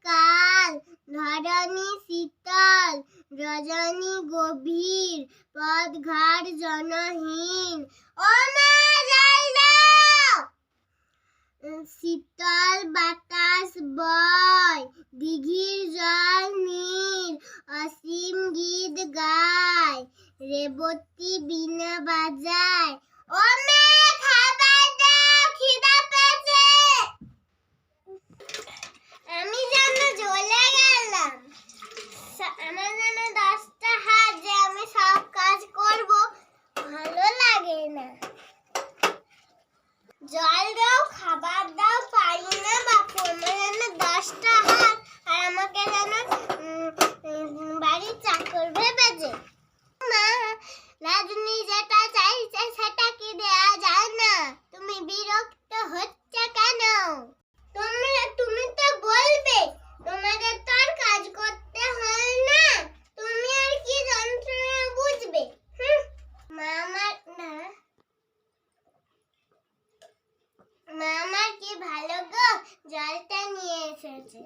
কাল, ধরণী শীতল, রজনী গভীর, পথ ঘাট জনহীন। ও মা জল দাও। শীতল বাতাস বয়, দিঘির জল নীল, অসীম গীত গায়, রেবতী বীণা বাজায়। ও মা খাবার দাও, খিদা পেয়েছে। আমি যেন জ্বলে গেলাম। আমার যেন 10টা হাত যে আমি সব কাজ করব, ভালো লাগে না। জল দাও, খাবার দাও, পারি না বাপু। আমার যেন 10টা হাত, আর আমাকে যেন বাড়ির চাকর ভেবেছে। মা, রাজনী যেটা চাইছে সেটা কি দেয়া যায় না? তুমি বিরক্ত হচ্ছে কেন? তুমি তো বলবে, তোমাদের তো আর কাজ করতে হয় না, তুমি আর কি যন্ত্রণা বুঝবে। মা আমার কি ভালো গো, জলটা নিয়ে এসেছে।